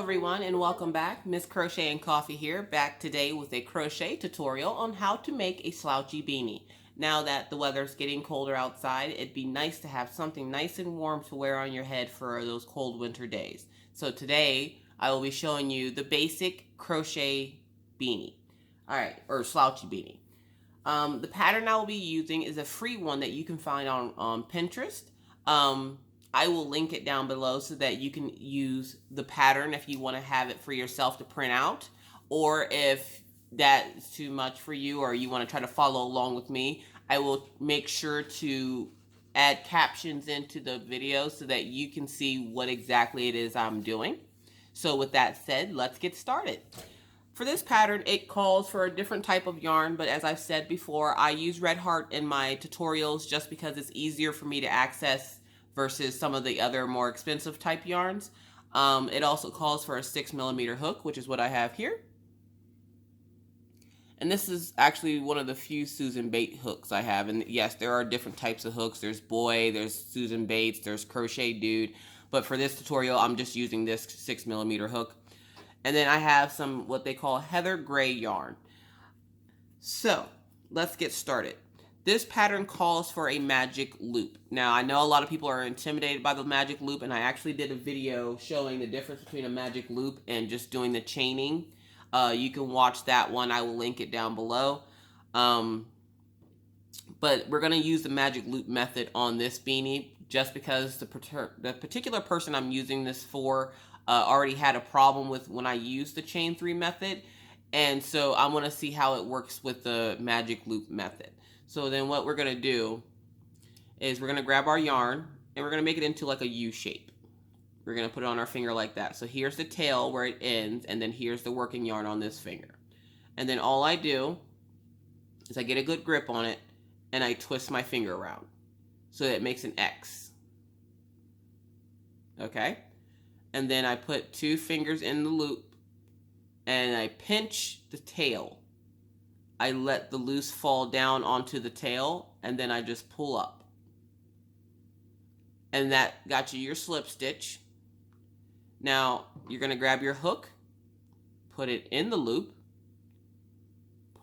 everyone, and welcome back. Miss Crochet and Coffee here, back today with a crochet tutorial on how to make a slouchy beanie. Now that the weather's getting colder outside, it'd be nice to have something nice and warm to wear on your head for those cold winter days. So today I will be showing you the basic crochet beanie. Alright, or slouchy beanie. The pattern I will be using is a free one that you can find on Pinterest. I will link it down below so that you can use the pattern if you want to have it for yourself to print out, or if that's too much for you or you want to try to follow along with me, I will make sure to add captions into the video so that you can see what exactly it is I'm doing. So with that said, let's get started. For this pattern, it calls for a different type of yarn, but as I've said before, I use Red Heart in my tutorials just because it's easier for me to access versus some of the other more expensive type yarns. It also calls for a 6mm hook, which is what I have here. And this is actually one of the few Susan Bates hooks I have. And yes, there are different types of hooks. There's Boy, there's Susan Bates, there's Crochet Dude. But for this tutorial, I'm just using this 6mm hook. And then I have some what they call heather gray yarn. So let's get started. This pattern calls for a magic loop. Now, I know a lot of people are intimidated by the magic loop, and I actually did a video showing the difference between a magic loop and just doing the chaining. You can watch that one. I will link it down below. But we're going to use the magic loop method on this beanie just because the particular person I'm using this for already had a problem with when I used the chain 3 method. And so I want to see how it works with the magic loop method. So then what we're going to do is we're going to grab our yarn and we're going to make it into like a U shape. We're going to put it on our finger like that. So here's the tail where it ends, and then here's the working yarn on this finger. And then all I do is I get a good grip on it and I twist my finger around so that it makes an X. Okay? And then I put 2 fingers in the loop and I pinch the tail. I let the loose fall down onto the tail, and then I just pull up. And that got you your slip stitch. Now, you're going to grab your hook, put it in the loop,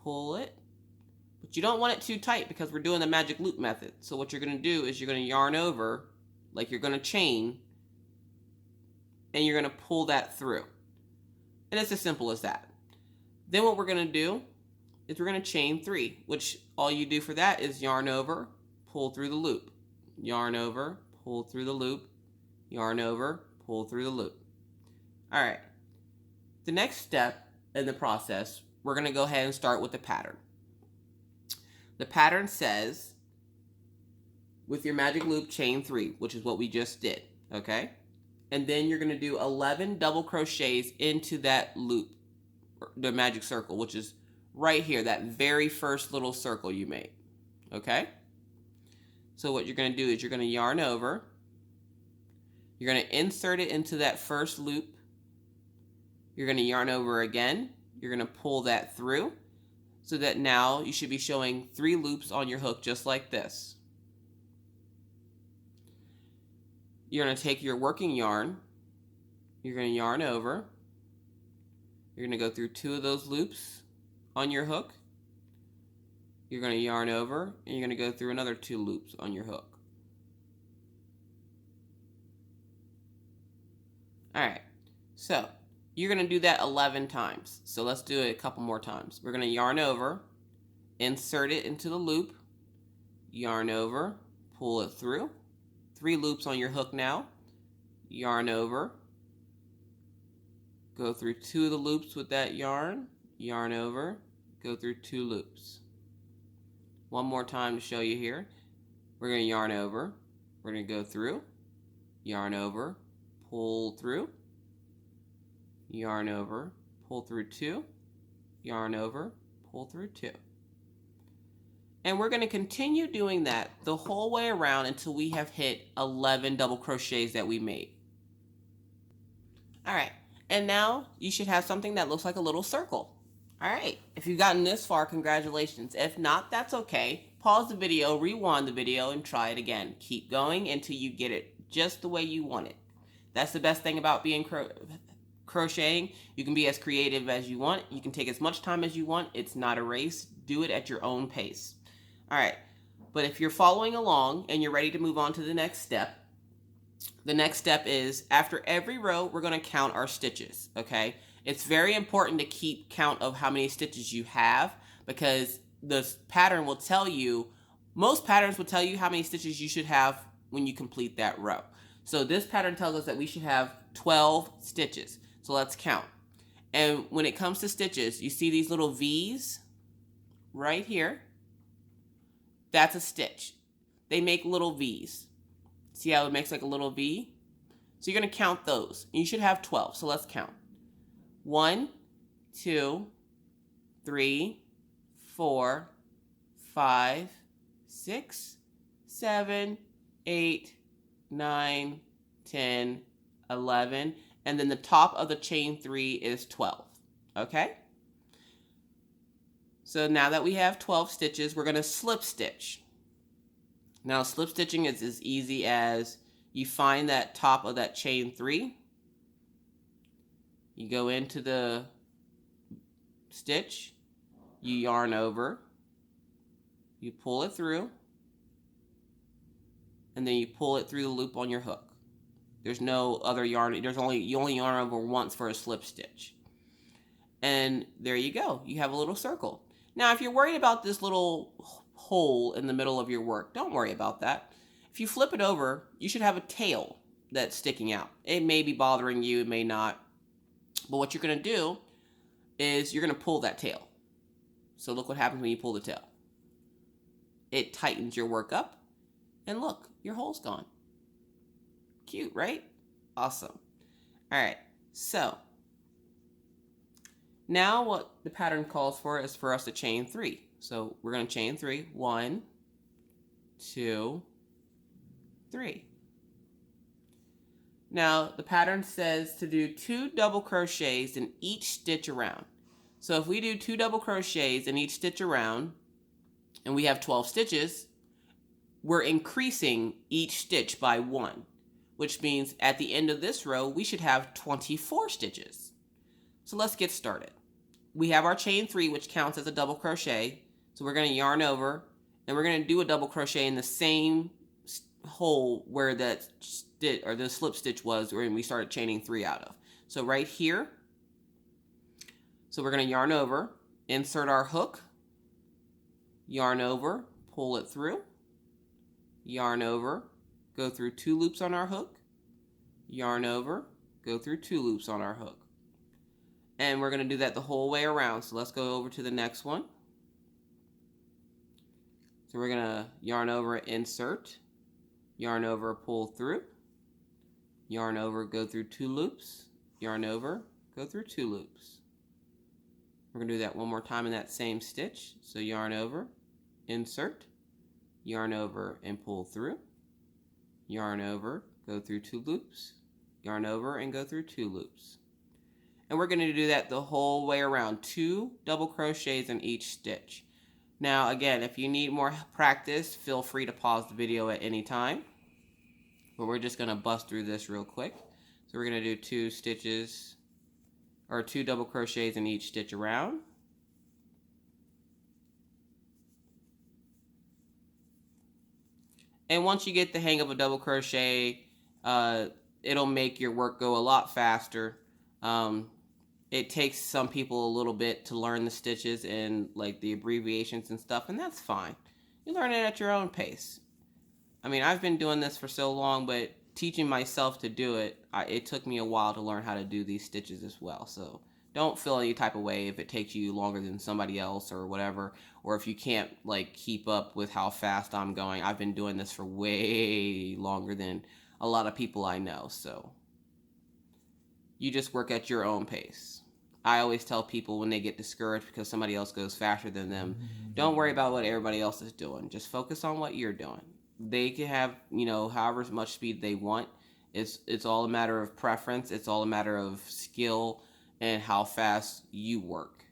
pull it, but you don't want it too tight because we're doing the magic loop method. So what you're going to do is you're going to yarn over like you're going to chain, and you're going to pull that through. And it's as simple as that. Then what we're going to do is we're going to chain 3, which all you do for that is yarn over, pull through the loop, yarn over, pull through the loop, yarn over, pull through the loop. All right. The next step in the process, we're going to go ahead and start with the pattern. The pattern says, with your magic loop, chain 3, which is what we just did, okay? And then you're going to do 11 double crochets into that loop, the magic circle, which is right here, that very first little circle you made, okay? So what you're going to do is you're going to yarn over, you're going to insert it into that first loop, you're going to yarn over again, you're going to pull that through, so that now you should be showing 3 loops on your hook just like this. You're going to take your working yarn, you're going to yarn over, you're going to go through 2 of those loops on your hook, you're going to yarn over, and you're going to go through another 2 loops on your hook. Alright, so you're going to do that 11 times. So let's do it a couple more times. We're going to yarn over, insert it into the loop, yarn over, pull it through, 3 loops on your hook now, yarn over, go through 2 of the loops with that yarn, yarn over, go through 2 loops. One more time to show you here. We're going to yarn over, we're going to go through, yarn over, pull through, yarn over, pull through 2, yarn over, pull through 2. And we're going to continue doing that the whole way around until we have hit 11 double crochets that we made. Alright, and now you should have something that looks like a little circle. Alright, if you've gotten this far, congratulations. If not, that's okay. Pause the video, rewind the video, and try it again. Keep going until you get it just the way you want it. That's the best thing about being crocheting. You can be as creative as you want. You can take as much time as you want. It's not a race. Do it at your own pace. All right. But if you're following along and you're ready to move on to the next step is after every row, we're going to count our stitches, okay? It's very important to keep count of how many stitches you have because the pattern will tell you, most patterns will tell you how many stitches you should have when you complete that row. So this pattern tells us that we should have 12 stitches. So let's count. And when it comes to stitches, you see these little V's right here. That's a stitch. They make little V's. See how it makes like a little V? So you're going to count those. You should have 12. So let's count. 1, 2, 3, 4, 5, 6, 7, 8, 9, 10, 11. And then the top of the chain 3 is 12. Okay? So now that we have 12 stitches, we're going to slip stitch. Now slip stitching is as easy as you find that top of that chain 3. You go into the stitch, you yarn over, you pull it through, and then you pull it through the loop on your hook. There's no other yarn, you only yarn over once for a slip stitch. And there you go, you have a little circle. Now if you're worried about this little hole in the middle of your work, don't worry about that. If you flip it over, you should have a tail that's sticking out. It may be bothering you, it may not. But what you're going to do is you're going to pull that tail. So look what happens when you pull the tail. It tightens your work up. And look, your hole's gone. Cute, right? Awesome. All right, so now what the pattern calls for is for us to chain 3. So we're going to chain 3. 1, 2, 3. Now the pattern says to do 2 double crochets in each stitch around. So if we do 2 double crochets in each stitch around and we have 12 stitches, we're increasing each stitch by 1, which means at the end of this row we should have 24 stitches. So let's get started. We have our chain 3, which counts as a double crochet. So we're going to yarn over and we're going to do a double crochet in the same hole where that stitch or the slip stitch was when we started chaining 3 out of. So right here, so we're going to yarn over, insert our hook, yarn over, pull it through, yarn over, go through 2 loops on our hook, yarn over, go through 2 loops on our hook. And we're going to do that the whole way around. So let's go over to the next one. So we're going to yarn over, insert, yarn over, pull through, yarn over, go through 2 loops, yarn over, go through 2 loops. We're going to do that one more time in that same stitch. So yarn over, insert, yarn over and pull through, yarn over, go through 2 loops, yarn over and go through 2 loops. And we're going to do that the whole way around, 2 double crochets in each stitch. Now again, if you need more practice, feel free to pause the video at any time. But we're just going to bust through this real quick. So we're going to do 2 stitches, or 2 double crochets in each stitch around. And once you get the hang of a double crochet, it'll make your work go a lot faster. It takes some people a little bit to learn the stitches and like the abbreviations and stuff, and that's fine. You learn it at your own pace. I mean, I've been doing this for so long, but teaching myself to do it, it took me a while to learn how to do these stitches as well. So don't feel any type of way if it takes you longer than somebody else or whatever, or if you can't like keep up with how fast I'm going. I've been doing this for way longer than a lot of people I know, so you just work at your own pace. I always tell people when they get discouraged because somebody else goes faster than them, don't worry about what everybody else is doing. Just focus on what you're doing. They can have, you know, however much speed they want. It's all a matter of preference. It's all a matter of skill and how fast you work.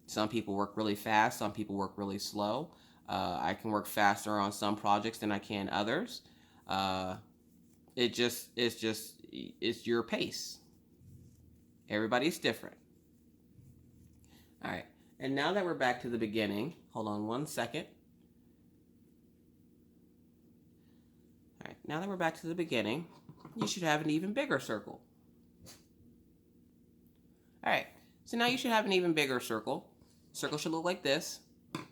Some people work really fast. Some people work really slow. I can work faster on some projects than I can others. It's your pace. Everybody's different. All right, and now that we're back to the beginning, hold on one second. All right, now that we're back to the beginning, you should have an even bigger circle. All right, so now you should have an even bigger circle. Circle should look like this,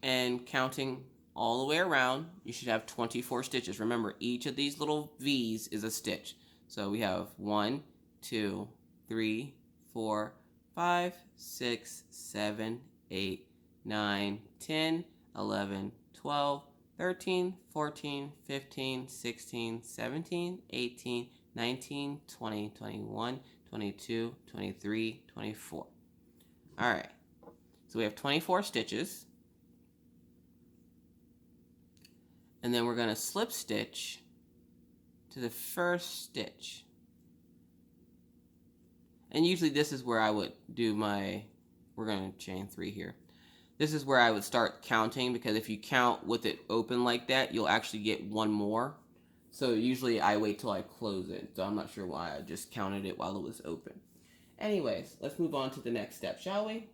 and counting all the way around, you should have 24 stitches. Remember, each of these little V's is a stitch. So we have 1, 2, 3, 4, 5, 6, 7, 8, 9, 10, 11, 12, 13, 14, 15, 16, 17, 18, 19, 20, 21, 22, 23, 24. All right, so we have 24 stitches. And then we're going to slip stitch to the first stitch. And usually this is where I would do my, we're going to chain 3 here. This is where I would start counting, because if you count with it open like that, you'll actually get one more. So usually I wait till I close it. So I'm not sure why I just counted it while it was open. Anyways, let's move on to the next step, shall we?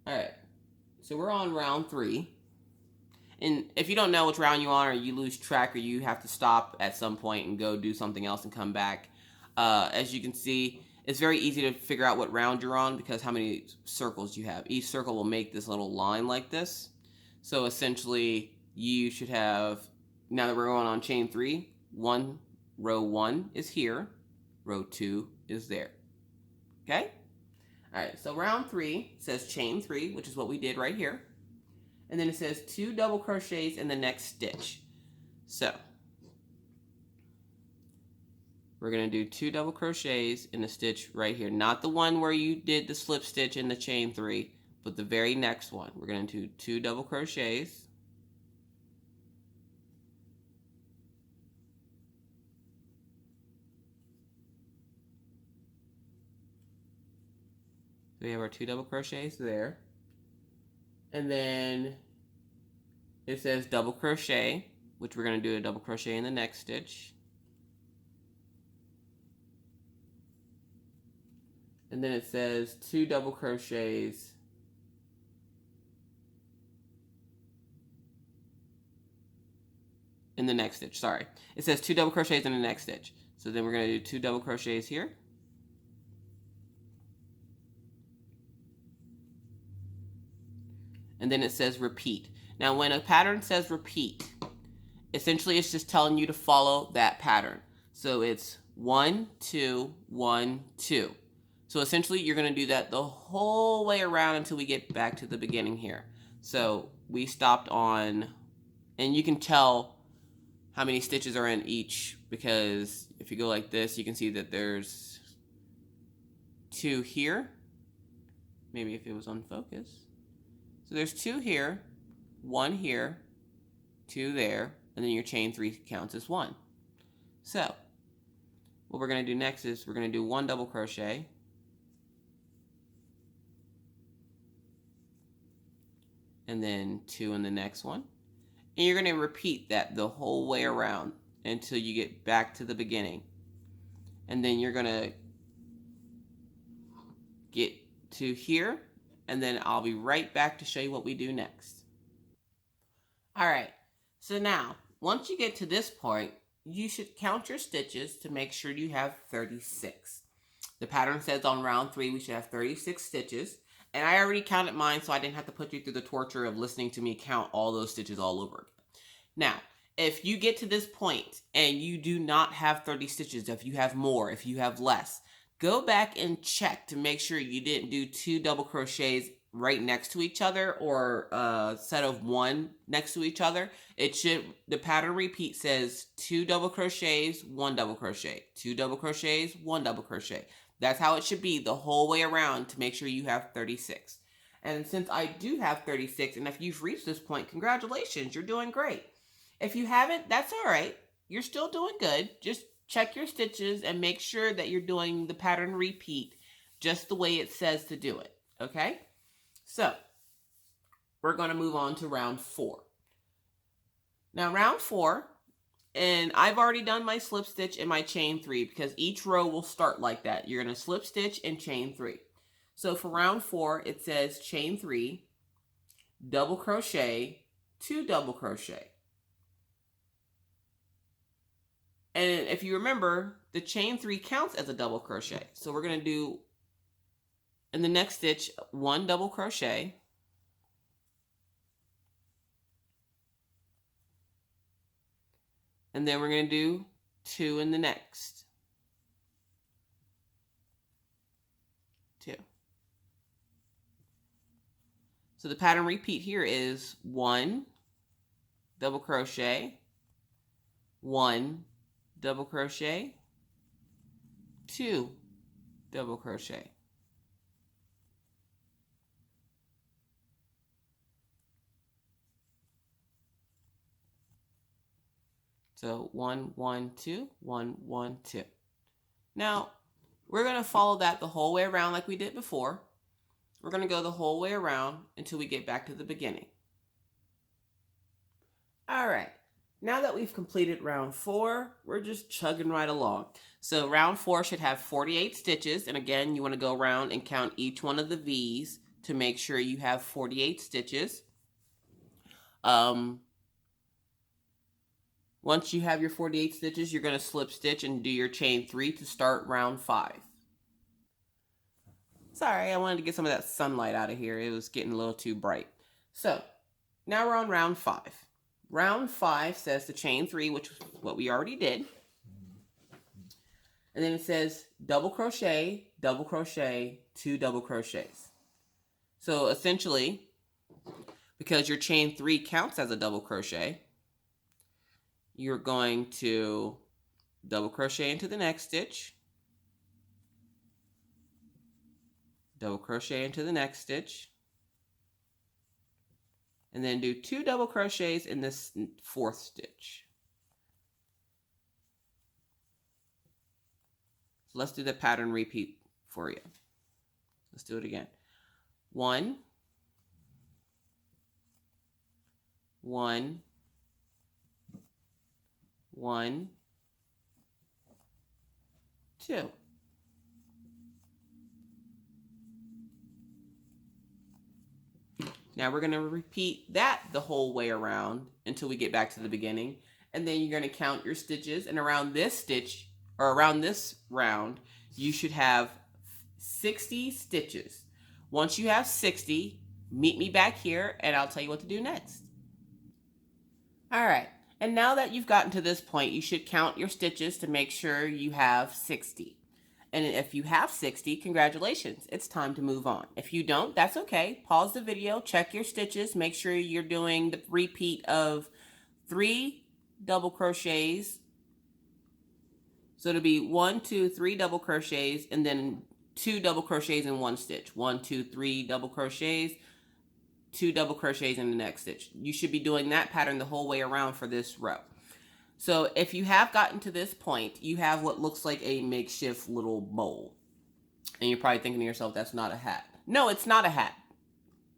All right, so we're on round 3. And if you don't know which round you're on, or you lose track, or you have to stop at some point and go do something else and come back, as you can see, it's very easy to figure out what round you're on because how many circles you have. Each circle will make this little line like this. So essentially, you should have, now that we're going on chain 3, row 1 is here, row 2 is there. Okay? All right, so round 3 says chain 3, which is what we did right here. And then it says 2 double crochets in the next stitch. So we're going to do 2 double crochets in the stitch right here. Not the one where you did the slip stitch in the chain 3, but the very next one. We're going to do 2 double crochets. So we have our 2 double crochets there. And then it says double crochet, which we're going to do a double crochet in the next stitch. And then it says 2 double crochets in the next stitch. Sorry. It says 2 double crochets in the next stitch. So then we're going to do 2 double crochets here. And then it says repeat. Now when a pattern says repeat, essentially it's just telling you to follow that pattern. So it's 1, 2, 1, 2. So essentially you're going to do that the whole way around until we get back to the beginning here. So we stopped on, and you can tell how many stitches are in each, because if you go like this, you can see that there's 2 here. Maybe if it was on focus. So there's 2 here, 1 here, 2 there, and then your chain 3 counts as 1. So what we're going to do next is we're going to do 1 double crochet, and then 2 in the next one. And you're going to repeat that the whole way around until you get back to the beginning. And then you're going to get to here, and then I'll be right back to show you what we do next. All right, so now, once you get to this point, you should count your stitches to make sure you have 36. The pattern says on round 3 we should have 36 stitches, and I already counted mine, so I didn't have to put you through the torture of listening to me count all those stitches all over again. Now, if you get to this point and you do not have 30 stitches, if you have more, if you have less, go back and check to make sure you didn't do 2 double crochets right next to each other, or a set of 1 next to each other. It should, the pattern repeat says 2 double crochets, 1 double crochet, 2 double crochets, 1 double crochet. That's how it should be the whole way around to make sure you have 36. And since I do have 36, and if you've reached this point, congratulations, you're doing great. If you haven't, that's all right. You're still doing good. Just check your stitches and make sure that you're doing the pattern repeat just the way it says to do it, okay? So, we're going to move on to round 4. Now, round 4, And I've already done my slip stitch and my chain 3 because each row will start like that. You're going to slip stitch and chain 3. So for round 4, it says chain 3, double crochet, 2 double crochet. And if you remember, the chain 3 counts as a double crochet. So we're going to do, in the next stitch, 1 double crochet. And then we're going to do 2 in the next. 2. So the pattern repeat here is 1 double crochet, 1 double crochet, 2 double crochet. So 1, 1, 2, 1, 1, 2. Now, we're going to follow that the whole way around like we did before. We're going to go the whole way around until we get back to the beginning. All right. Now that we've completed round 4, we're just chugging right along. So round 4 should have 48 stitches. And again, you want to go around and count each one of the V's to make sure you have 48 stitches. Once you have your 48 stitches, you're going to slip stitch and do your chain 3 to start round 5. Sorry, I wanted to get some of that sunlight out of here. It was getting a little too bright. So now we're on round 5. Round 5 says the chain 3, which is what we already did. And then it says double crochet, 2 double crochets. So essentially, because your chain 3 counts as a double crochet, you're going to double crochet into the next stitch, double crochet into the next stitch, and then do 2 double crochets in this 4th stitch. So let's do the pattern repeat for you. Let's do it again. 1, 1, 1, 2. Now we're going to repeat that the whole way around until we get back to the beginning. And then you're going to count your stitches. And around this stitch, or around this round, you should have 60 stitches. Once you have 60, meet me back here and I'll tell you what to do next. All right. And now that you've gotten to this point, you should count your stitches to make sure you have 60. And if you have 60, congratulations, it's time to move on. If you don't, that's okay. Pause the video, check your stitches, make sure you're doing the repeat of 3 double crochets. So it'll be 1, 2, 3 double crochets, and then 2 double crochets in 1 stitch. 1, 2, 3 double crochets, 2 double crochets in the next stitch. You should be doing that pattern the whole way around for this row. So if you have gotten to this point, you have what looks like a makeshift little bowl. And you're probably thinking to yourself, that's not a hat. No, it's not a hat.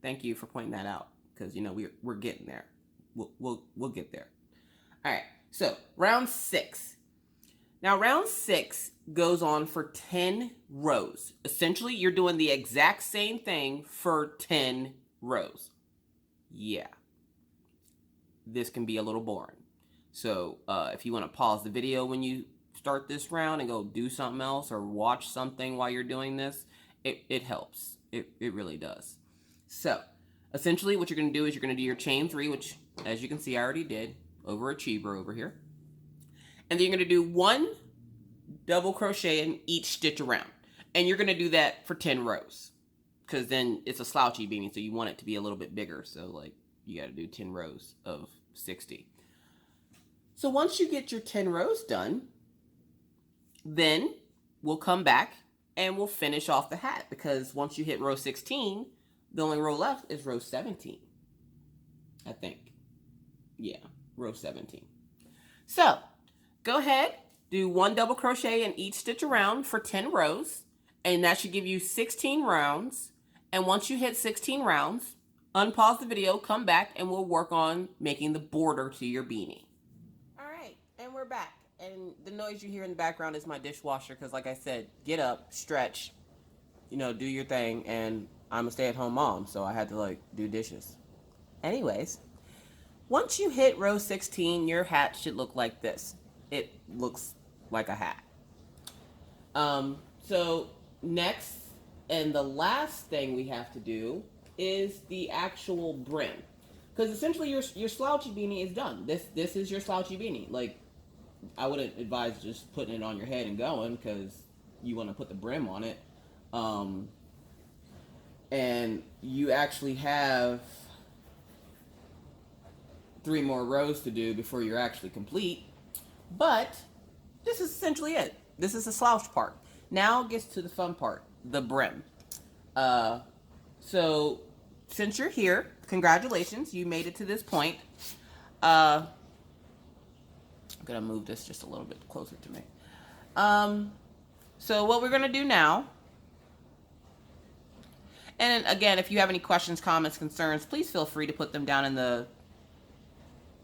Thank you for pointing that out, because you know we're getting there. We'll get there. All right, so round 6. Now round 6 goes on for 10 rows. Essentially, you're doing the exact same thing for 10 rows. Yeah, this can be a little boring. So if you want to pause the video when you start this round and go do something else or watch something while you're doing this, it helps. It really does. So essentially what you're going to do is you're going to do your chain 3, which as you can see I already did, overachiever over here. And then you're going to do 1 double crochet in each stitch around. And you're going to do that for 10 rows. Because then it's a slouchy beanie, so you want it to be a little bit bigger. So like you got to do 10 rows of 60. So once you get your 10 rows done, then we'll come back and we'll finish off the hat. Because once you hit row 16, the only row left is row 17. I think. Yeah, row 17. So go ahead, do 1 double crochet in each stitch around for 10 rows. And that should give you 16 rounds. And once you hit 16 rounds, unpause the video, come back, and we'll work on making the border to your beanie. All right, and back, and the noise you hear in the background is my dishwasher because, like I said, get up, stretch, you know, do your thing, and I'm a stay-at-home mom, so I had to, like, do dishes. Anyways, once you hit row 16, your hat should look like this. It looks like a hat. So next, and the last thing we have to do is the actual brim. Because essentially your slouchy beanie is done. This is your slouchy beanie. Like, I wouldn't advise just putting it on your head and going because you want to put the brim on it. And you actually have 3 more rows to do before you're actually complete. But this is essentially it. This is the slouch part. Now it gets to the fun part, the brim. So since you're here, congratulations, you made it to this point. I'm gonna move this just a little bit closer to me. So what we're gonna do now, and again, if you have any questions, comments, concerns, please feel free to put them down in the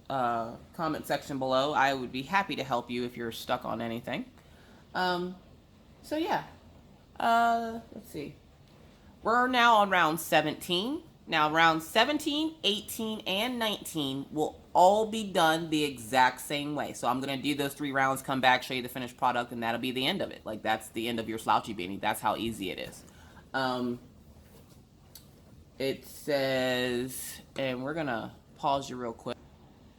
comment section below. I would be happy to help you if you're stuck on anything. So yeah, let's see. We're now on round 17. Now round 17, 18, and 19 will all be done the exact same way. So I'm going to do those 3 rounds, come back, show you the finished product, and that'll be the end of it. Like, that's the end of your slouchy beanie. That's how easy it is. It says, and we're going to pause you real quick.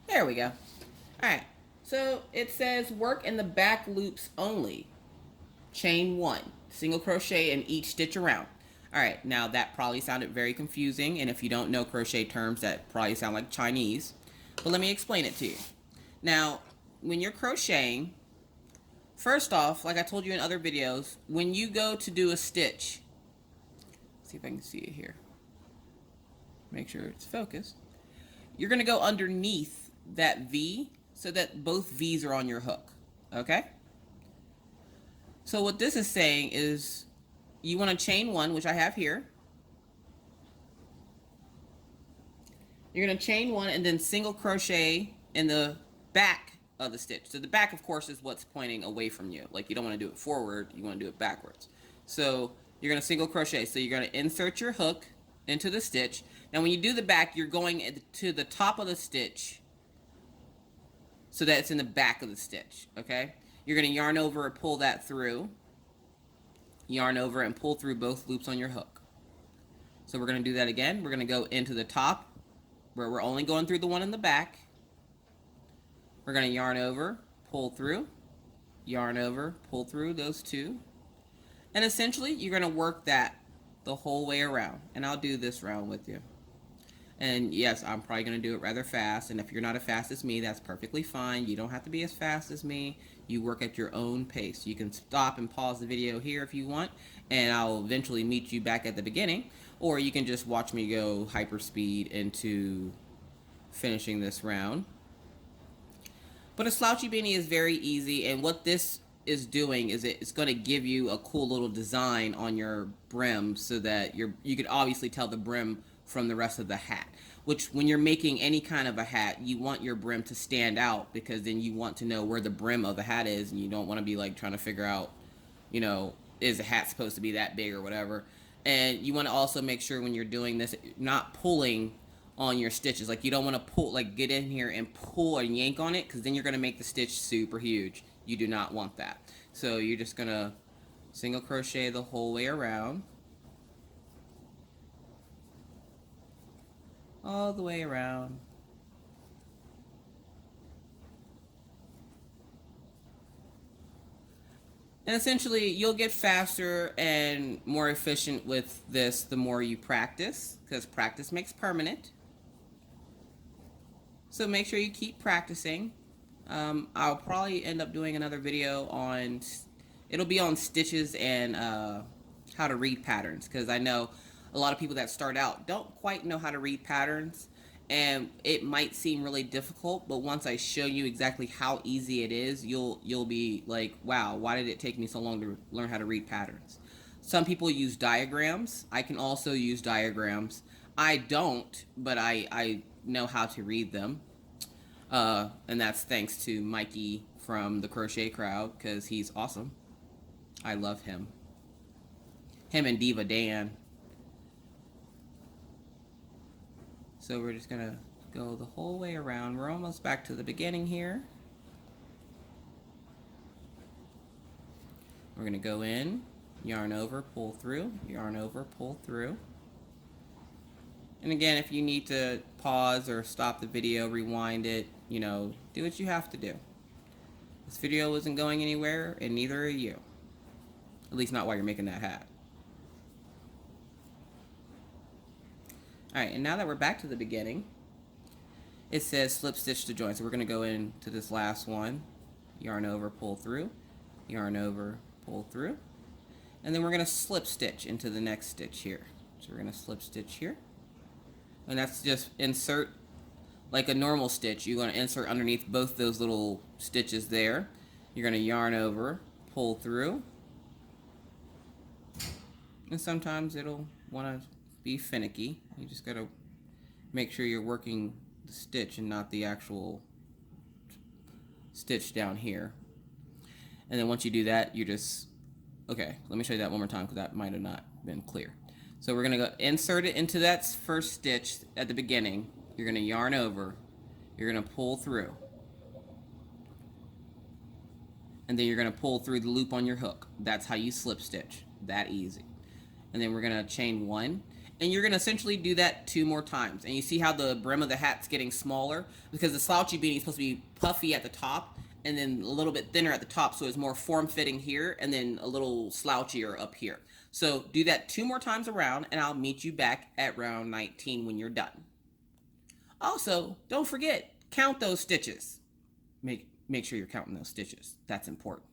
There we go. All right. So it says work in the back loops only. Chain 1. Single crochet in each stitch around. All right. Now that probably sounded very confusing. And if you don't know crochet terms, that probably sound like Chinese. But let me explain it to you. Now, when you're crocheting, first off, like I told you in other videos, when you go to do a stitch, let's see if I can see it here. Make sure it's focused. You're going to go underneath that V so that both V's are on your hook. Okay? So what this is saying is you want to chain 1, which I have here. You're going to chain 1 and then single crochet in the back of the stitch. So the back, of course, is what's pointing away from you. Like, you don't want to do it forward, you want to do it backwards. So you're going to single crochet. So you're going to insert your hook into the stitch. Now when you do the back, you're going to the top of the stitch so that it's in the back of the stitch, okay? You're going to yarn over and pull that through. Yarn over and pull through both loops on your hook. So we're going to do that again. We're going to go into the top where we're only going through the one in the back. We're going to yarn over, pull through, yarn over, pull through those 2. And essentially you're going to work that the whole way around. And I'll do this round with you. And yes, I'm probably going to do it rather fast. And if you're not as fast as me, that's perfectly fine. You don't have to be as fast as me. You work at your own pace. You can stop and pause the video here if you want. And I'll eventually meet you back at the beginning. Or you can just watch me go hyperspeed into finishing this round. But a slouchy beanie is very easy. And what this is doing is it's going to give you a cool little design on your brim so that you could obviously tell the brim from the rest of the hat, which when you're making any kind of a hat, you want your brim to stand out because then you want to know where the brim of the hat is, and you don't want to be like trying to figure out, you know, is the hat supposed to be that big or whatever. And you want to also make sure when you're doing this, not pulling on your stitches. Like, you don't want to pull, like, get in here and pull or yank on it because then you're going to make the stitch super huge. You do not want that. So you're just going to single crochet the whole way around. All the way around. And essentially, you'll get faster and more efficient with this the more you practice, because practice makes permanent. So make sure you keep practicing. I'll probably end up doing another video on, it'll be on stitches and how to read patterns, because I know a lot of people that start out don't quite know how to read patterns, and it might seem really difficult, but once I show you exactly how easy it is, you'll be like, wow, why did it take me so long to learn how to read patterns? Some people use diagrams. I can also use diagrams. I don't, but I know how to read them. And that's thanks to Mikey from the Crochet Crowd because he's awesome. I love him. Him and Diva Dan. So we're just gonna go the whole way around. We're almost back to the beginning here. We're gonna go in, yarn over, pull through, yarn over, pull through. And again, if you need to pause or stop the video, rewind it, you know, do what you have to do. This video isn't going anywhere, and neither are you. At least not while you're making that hat. Alright, and now that we're back to the beginning, it says slip stitch to join. So we're going to go into this last one, yarn over, pull through, yarn over, pull through, and then we're going to slip stitch into the next stitch here. So we're going to slip stitch here, and that's just insert like a normal stitch. You're going to insert underneath both those little stitches there. You're going to yarn over, pull through, and sometimes it'll want to be finicky. You just got to make sure you're working the stitch and not the actual stitch down here. And then once you do that, you just, okay, let me show you that one more time because that might have not been clear. So we're going to go insert it into that first stitch at the beginning. You're going to yarn over, you're going to pull through, and then you're going to pull through the loop on your hook. That's how you slip stitch, that easy. And then we're going to chain one, and you're going to essentially do that 2 more times. And you see how the brim of the hat's getting smaller because the slouchy beanie is supposed to be puffy at the top and then a little bit thinner at the top, so it's more form-fitting here and then a little slouchier up here. So do that 2 more times around, and I'll meet you back at round 19 when you're done. Also, don't forget, count those stitches. Make sure you're counting those stitches. That's important.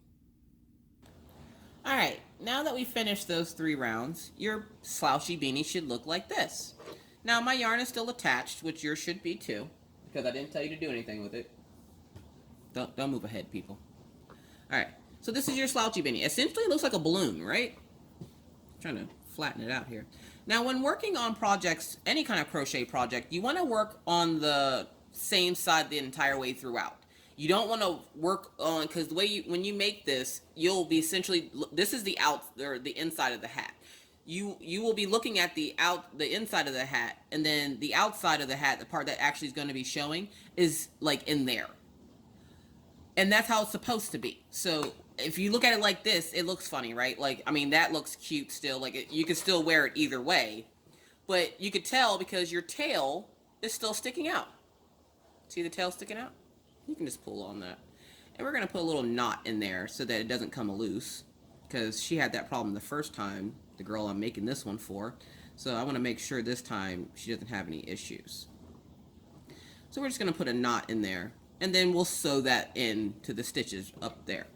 Alright, now that we've finished those 3 rounds, your slouchy beanie should look like this. Now my yarn is still attached, which yours should be too, because I didn't tell you to do anything with it. Don't move ahead, people. Alright, so this is your slouchy beanie. Essentially it looks like a balloon, right? I'm trying to flatten it out here. Now when working on projects, any kind of crochet project, you want to work on the same side the entire way throughout. You don't want to work on, because the way when you make this, you'll be essentially, this is the out or the inside of the hat. You will be looking at the inside of the hat, and then the outside of the hat, the part that actually is going to be showing, is like in there. And that's how it's supposed to be. So if you look at it like this, it looks funny, right? Like, I mean, that looks cute still. Like, you could still wear it either way. But you could tell because your tail is still sticking out. See the tail sticking out? You can just pull on that. And we're going to put a little knot in there so that it doesn't come loose. Because she had that problem the first time, the girl I'm making this one for. So I want to make sure this time she doesn't have any issues. So we're just going to put a knot in there. And then we'll sew that into the stitches up there.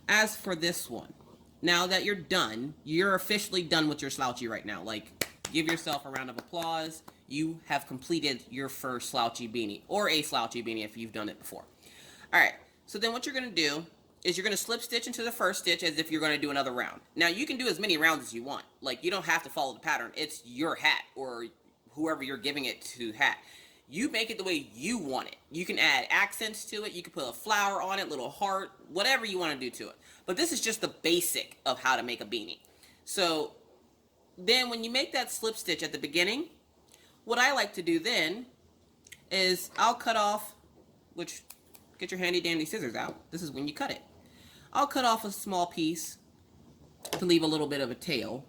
As for this one, now that you're done, you're officially done with your slouchy right now. Like, give yourself a round of applause. You have completed your first slouchy beanie, or a slouchy beanie if you've done it before. Alright, so then what you're going to do is you're going to slip stitch into the first stitch as if you're going to do another round. Now, you can do as many rounds as you want. Like, you don't have to follow the pattern. It's your hat, or whoever you're giving it to hat. You make it the way you want it. You can add accents to it. You can put a flower on it, little heart, whatever you want to do to it. But this is just the basic of how to make a beanie. So then when you make that slip stitch at the beginning, what I like to do then is I'll cut off, which, get your handy dandy scissors out. This is when you cut it. I'll cut off a small piece to leave a little bit of a tail.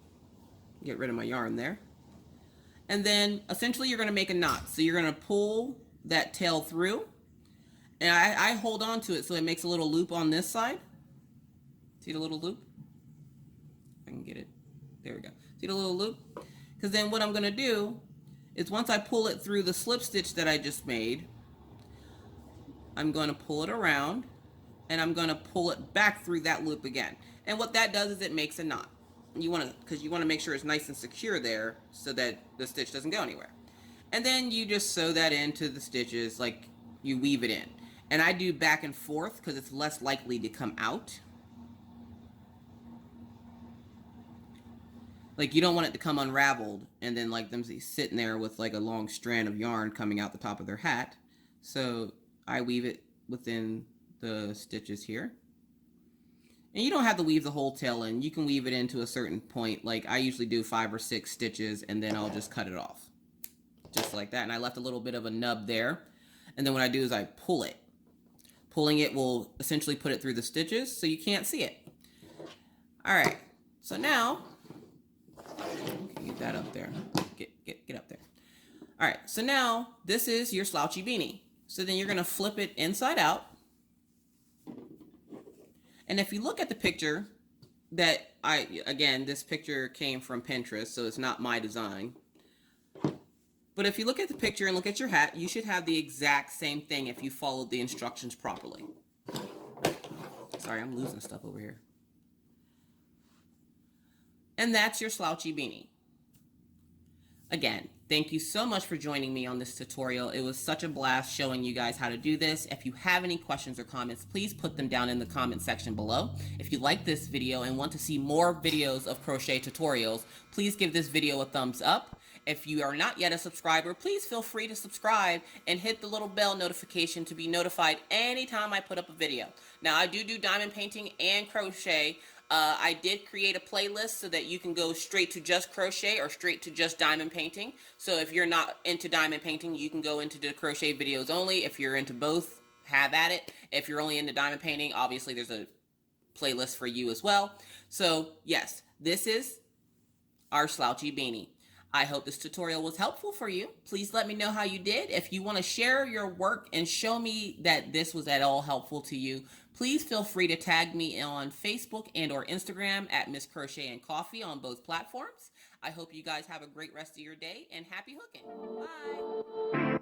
Get rid of my yarn there. And then essentially you're going to make a knot. So you're going to pull that tail through. And I hold on to it so it makes a little loop on this side. See the little loop? If I can get it. There we go. See the little loop? Because then what I'm going to do is once I pull it through the slip stitch that I just made, I'm going to pull it around and I'm going to pull it back through that loop again. And what that does is it makes a knot. You want to, because you want to make sure it's nice and secure there so that the stitch doesn't go anywhere. And then you just sew that into the stitches, like you weave it in. And I do back and forth because it's less likely to come out. Like, you don't want it to come unraveled and then like them sitting there with like a long strand of yarn coming out the top of their hat. So I weave it within the stitches here. And you don't have to weave the whole tail in. You can weave it into a certain point. Like I usually do 5 or 6 stitches and then I'll just cut it off. Just like that. And I left a little bit of a nub there. And then what I do is I pull it. Pulling it will essentially put it through the stitches so you can't see it. All right. So now, okay, get that up there. Get up there. All right. So now this is your slouchy beanie. So then you're going to flip it inside out. And if you look at the picture that again, this picture came from Pinterest, so it's not my design. But if you look at the picture and look at your hat, you should have the exact same thing if you followed the instructions properly. Sorry, I'm losing stuff over here. And that's your slouchy beanie. Again, thank you so much for joining me on this tutorial. It was such a blast showing you guys how to do this. If you have any questions or comments, please put them down in the comment section below. If you like this video and want to see more videos of crochet tutorials, please give this video a thumbs up. If you are not yet a subscriber, please feel free to subscribe and hit the little bell notification to be notified anytime I put up a video. Now, I do diamond painting and crochet. I did create a playlist so that you can go straight to just crochet or straight to just diamond painting. So if you're not into diamond painting, you can go into the crochet videos only. If you're into both, have at it. If you're only into diamond painting, obviously there's a playlist for you as well. So yes, this is our slouchy beanie. I hope this tutorial was helpful for you. Please let me know how you did. If you want to share your work and show me that this was at all helpful to you, please feel free to tag me on Facebook and or Instagram at Miss Crochet and Coffee on both platforms. I hope you guys have a great rest of your day and happy hooking. Bye.